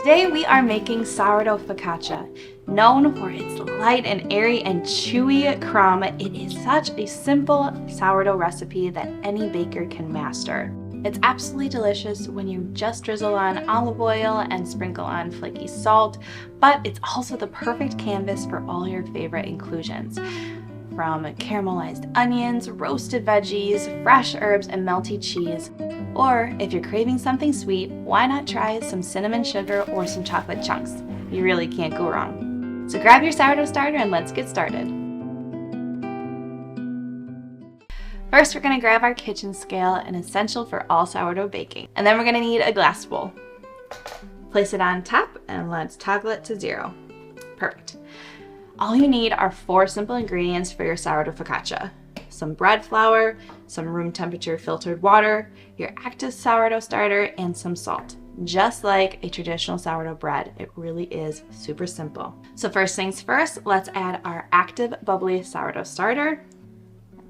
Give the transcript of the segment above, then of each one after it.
Today we are making sourdough focaccia. Known for its light and airy and chewy crumb, it is such a simple sourdough recipe that any baker can master. It's absolutely delicious when you just drizzle on olive oil and sprinkle on flaky salt, but it's also the perfect canvas for all your favorite inclusions. From caramelized onions, roasted veggies, fresh herbs, and melty cheese. Or if you're craving something sweet, why not try some cinnamon sugar or some chocolate chunks? You really can't go wrong. So grab your sourdough starter and let's get started. First, we're going to grab our kitchen scale, an essential for all sourdough baking. And then we're going to need a glass bowl. Place it on top and let's toggle it to 0. Perfect. All you need are 4 simple ingredients for your sourdough focaccia. Some bread flour, some room temperature filtered water, your active sourdough starter, and some salt. Just like a traditional sourdough bread, it really is super simple. So first things first, let's add our active bubbly sourdough starter.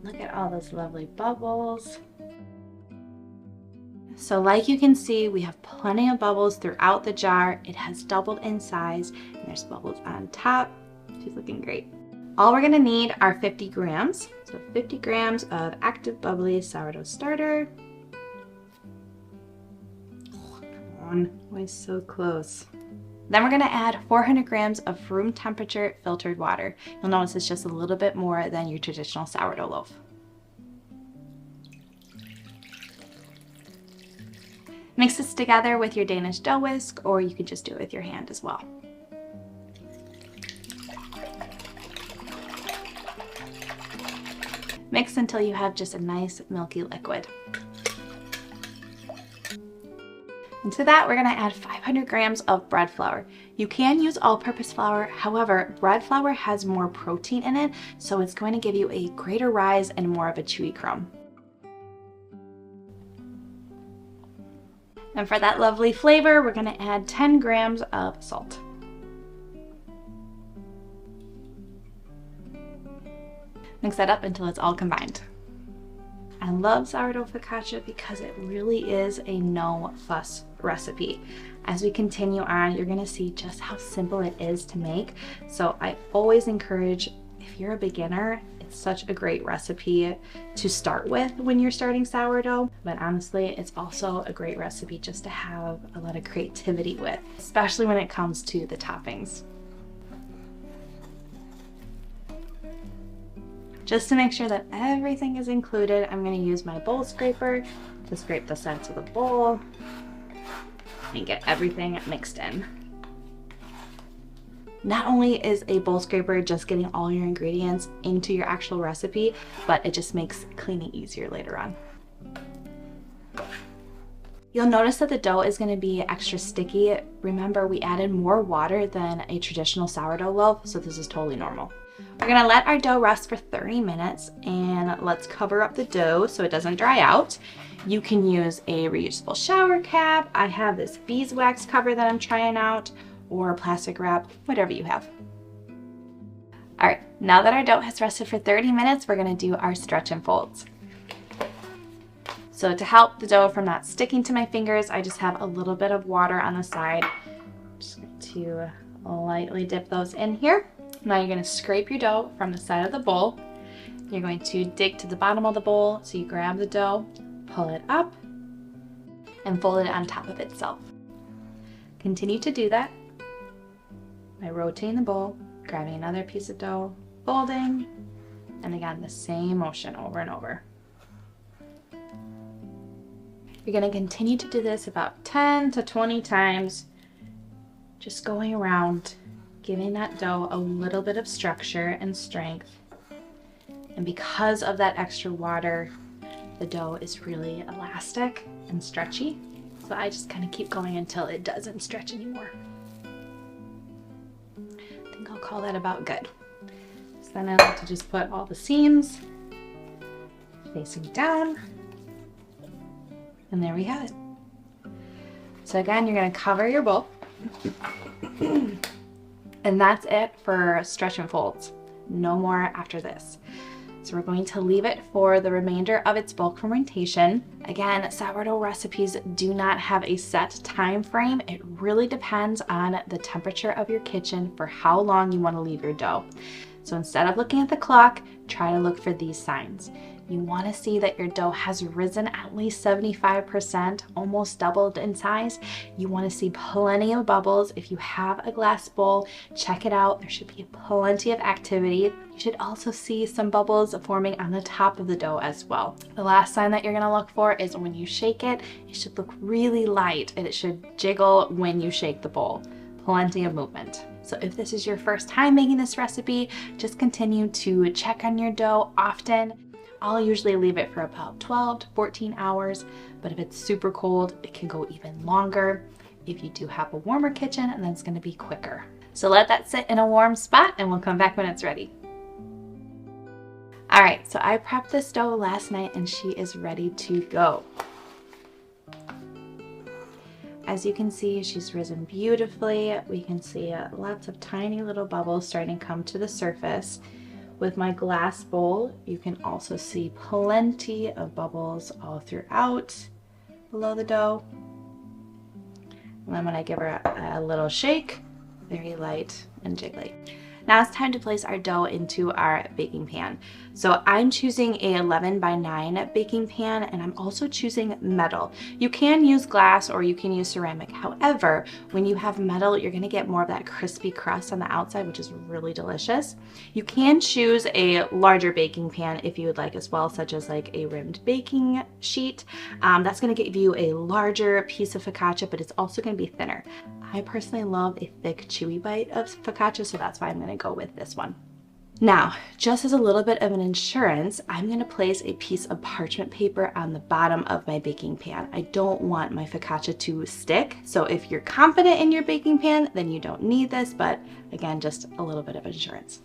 Look at all those lovely bubbles. So like you can see, we have plenty of bubbles throughout the jar. It has doubled in size, and there's bubbles on top. She's looking great. All we're gonna need are 50 grams. So 50 grams of active bubbly sourdough starter. Oh, come on, always so close. Then we're gonna add 400 grams of room temperature filtered water. You'll notice it's just a little bit more than your traditional sourdough loaf. Mix this together with your Danish dough whisk, or you could just do it with your hand as well. Mix until you have just a nice milky liquid. And to that, we're gonna add 500 grams of bread flour. You can use all-purpose flour, however, bread flour has more protein in it, so it's going to give you a greater rise and more of a chewy crumb. And for that lovely flavor, we're gonna add 10 grams of salt. Mix that up until it's all combined. I love sourdough focaccia because it really is a no-fuss recipe. As we continue on, you're gonna see just how simple it is to make. So I always encourage, if you're a beginner, it's such a great recipe to start with when you're starting sourdough. But honestly, it's also a great recipe just to have a lot of creativity with, especially when it comes to the toppings. Just to make sure that everything is included, I'm going to use my bowl scraper to scrape the sides of the bowl and get everything mixed in. Not only is a bowl scraper just getting all your ingredients into your actual recipe, but it just makes cleaning easier later on. You'll notice that the dough is going to be extra sticky. Remember, we added more water than a traditional sourdough loaf, so this is totally normal. We're gonna let our dough rest for 30 minutes and let's cover up the dough so it doesn't dry out. You can use a reusable shower cap. I have this beeswax cover that I'm trying out, or plastic wrap, whatever you have. All right, now that our dough has rested for 30 minutes, we're gonna do our stretch and folds. So to help the dough from not sticking to my fingers, I just have a little bit of water on the side. I'm just going to lightly dip those in here. Now you're going to scrape your dough from the side of the bowl. You're going to dig to the bottom of the bowl. So you grab the dough, pull it up, and fold it on top of itself. Continue to do that by rotating the bowl, grabbing another piece of dough, folding, and again, the same motion over and over. You're going to continue to do this about 10 to 20 times, just going around, giving that dough a little bit of structure and strength. And because of that extra water, the dough is really elastic and stretchy. So I just kind of keep going until it doesn't stretch anymore. I think I'll call that about good. So then I like to just put all the seams facing down. And there we have it. So again, you're going to cover your bowl. And that's it for stretch and folds. No more after this. So we're going to leave it for the remainder of its bulk fermentation. Again, sourdough recipes do not have a set time frame. It really depends on the temperature of your kitchen for how long you want to leave your dough. So instead of looking at the clock, try to look for these signs. You want to see that your dough has risen at least 75%, almost doubled in size. You want to see plenty of bubbles. If you have a glass bowl, check it out. There should be plenty of activity. You should also see some bubbles forming on the top of the dough as well. The last sign that you're going to look for is when you shake it, it should look really light and it should jiggle when you shake the bowl. Plenty of movement. So if this is your first time making this recipe, just continue to check on your dough often. I'll usually leave it for about 12 to 14 hours, but if it's super cold, it can go even longer. If you do have a warmer kitchen, then it's gonna be quicker. So let that sit in a warm spot and we'll come back when it's ready. All right, so I prepped this dough last night and she is ready to go. As you can see, she's risen beautifully. We can see lots of tiny little bubbles starting to come to the surface. With my glass bowl, you can also see plenty of bubbles all throughout below the dough. And then when I give her a little shake, very light and jiggly. Now it's time to place our dough into our baking pan. So I'm choosing a 11 by 9 baking pan, and I'm also choosing metal. You can use glass or you can use ceramic. However, when you have metal, you're gonna get more of that crispy crust on the outside, which is really delicious. You can choose a larger baking pan if you would like as well, such as like a rimmed baking sheet. That's gonna give you a larger piece of focaccia, but it's also gonna be thinner. I personally love a thick, chewy bite of focaccia, so that's why I'm gonna go with this one. Now, just as a little bit of an insurance, I'm gonna place a piece of parchment paper on the bottom of my baking pan. I don't want my focaccia to stick, so if you're confident in your baking pan, then you don't need this, but again, just a little bit of insurance.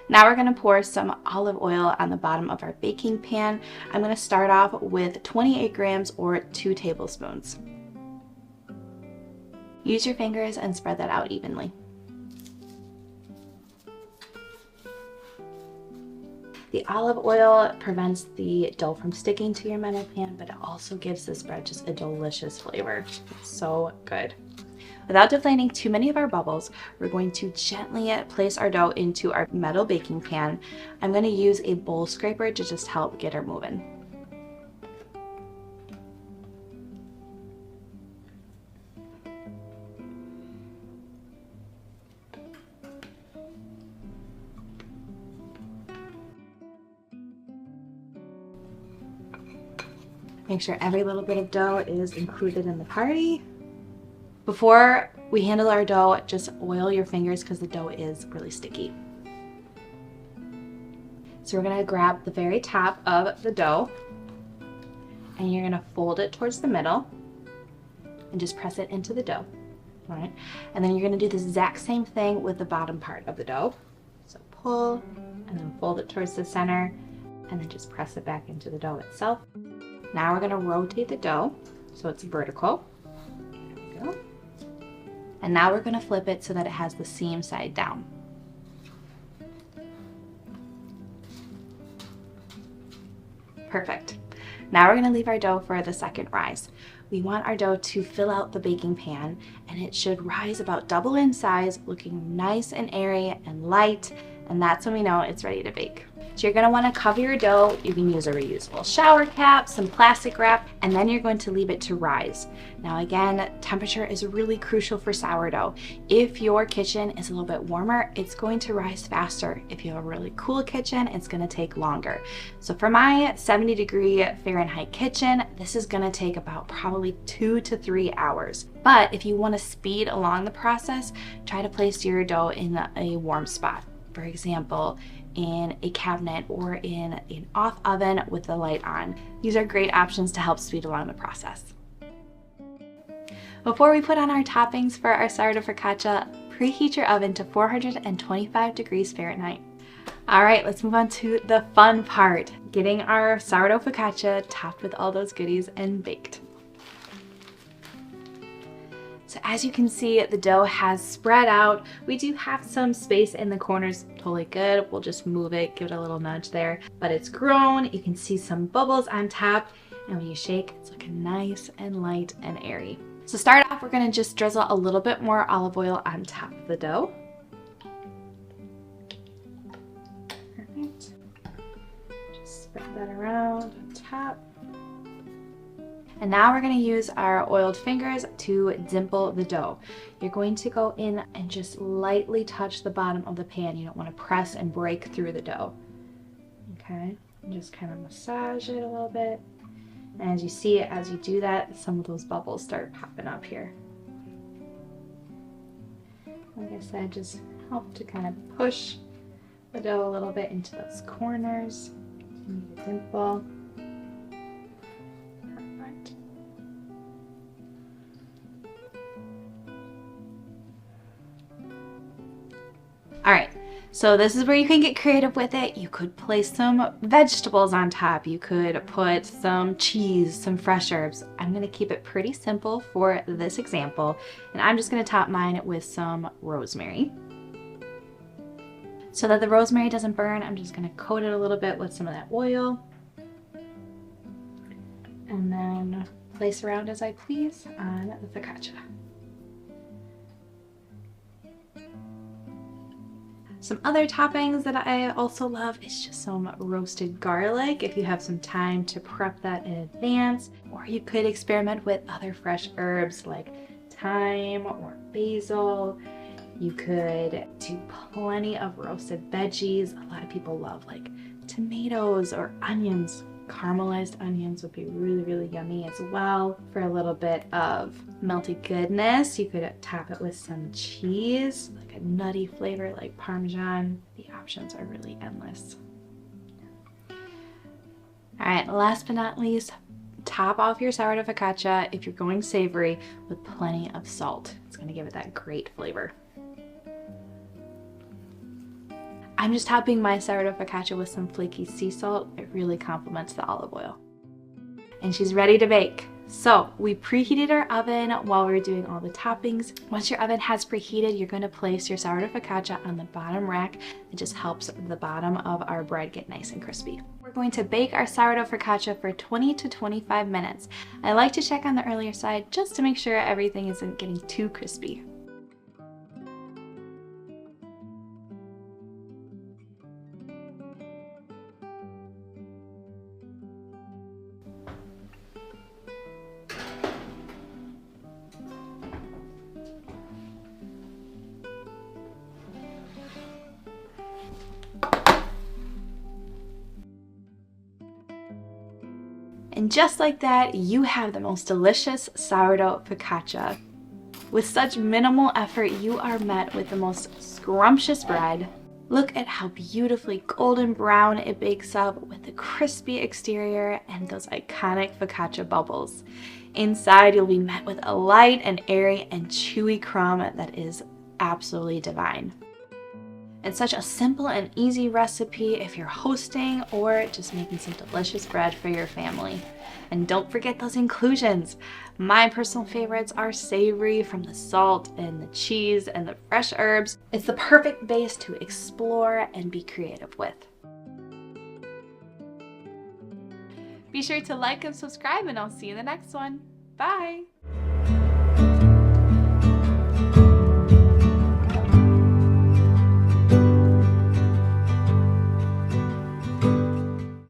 Now we're gonna pour some olive oil on the bottom of our baking pan. I'm gonna start off with 28 grams or 2 tablespoons. Use your fingers and spread that out evenly. The olive oil prevents the dough from sticking to your metal pan, but it also gives this bread just a delicious flavor. It's so good. Without deflating too many of our bubbles, we're going to gently place our dough into our metal baking pan. I'm going to use a bowl scraper to just help get her moving. Make sure every little bit of dough is included in the party. Before we handle our dough, just oil your fingers because the dough is really sticky. So we're gonna grab the very top of the dough and you're gonna fold it towards the middle and just press it into the dough. All right, and then you're gonna do the exact same thing with the bottom part of the dough. So pull and then fold it towards the center and then just press it back into the dough itself. Now we're gonna rotate the dough so it's vertical. There we go. And now we're gonna flip it so that it has the seam side down. Perfect. Now we're gonna leave our dough for the second rise. We want our dough to fill out the baking pan and it should rise about double in size, looking nice and airy and light, and that's when we know it's ready to bake. So you're gonna wanna cover your dough. You can use a reusable shower cap, some plastic wrap, and then you're going to leave it to rise. Now again, temperature is really crucial for sourdough. If your kitchen is a little bit warmer, it's going to rise faster. If you have a really cool kitchen, it's gonna take longer. So for my 70-degree Fahrenheit kitchen, this is gonna take about probably 2 to 3 hours. But if you wanna speed along the process, try to place your dough in a warm spot. For example, in a cabinet or in an off oven with the light on. These are great options to help speed along the process. Before we put on our toppings for our sourdough focaccia, preheat your oven to 425 degrees Fahrenheit. All right, let's move on to the fun part, getting our sourdough focaccia topped with all those goodies and baked. So as you can see, the dough has spread out. We do have some space in the corners, totally good. We'll just move it, give it a little nudge there. But it's grown, you can see some bubbles on top, and when you shake, it's looking nice and light and airy. So to start off, we're gonna just drizzle a little bit more olive oil on top of the dough. Perfect. Just spread that around on top. And now we're going to use our oiled fingers to dimple the dough. You're going to go in and just lightly touch the bottom of the pan. You don't want to press and break through the dough. Okay, and just kind of massage it a little bit. And as you see, as you do that, some of those bubbles start popping up here. Like I said, just help to kind of push the dough a little bit into those corners. Continue to dimple. All right, so this is where you can get creative with it. You could place some vegetables on top. You could put some cheese, some fresh herbs. I'm gonna keep it pretty simple for this example, and I'm just gonna top mine with some rosemary. So that the rosemary doesn't burn, I'm just gonna coat it a little bit with some of that oil. And then place around as I please on the focaccia. Some other toppings that I also love is just some roasted garlic if you have some time to prep that in advance, or you could experiment with other fresh herbs like thyme or basil. You could do plenty of roasted veggies. A lot of people love like tomatoes or onions. Caramelized onions would be really, really yummy as well. For a little bit of melty goodness, you could top it with some cheese, like a nutty flavor like Parmesan. The options are really endless. All right, last but not least, top off your sourdough focaccia if you're going savory with plenty of salt. It's gonna give it that great flavor. I'm just topping my sourdough focaccia with some flaky sea salt. It really complements the olive oil. And she's ready to bake. So we preheated our oven while we were doing all the toppings. Once your oven has preheated, you're going to place your sourdough focaccia on the bottom rack. It just helps the bottom of our bread get nice and crispy. We're going to bake our sourdough focaccia for 20 to 25 minutes. I like to check on the earlier side just to make sure everything isn't getting too crispy. And just like that, you have the most delicious sourdough focaccia. With such minimal effort, you are met with the most scrumptious bread. Look at how beautifully golden brown it bakes up with the crispy exterior and those iconic focaccia bubbles. Inside, you'll be met with a light and airy and chewy crumb that is absolutely divine. It's such a simple and easy recipe if you're hosting or just making some delicious bread for your family. And don't forget those inclusions. My personal favorites are savory from the salt and the cheese and the fresh herbs. It's the perfect base to explore and be creative with. Be sure to like and subscribe, and I'll see you in the next one. Bye!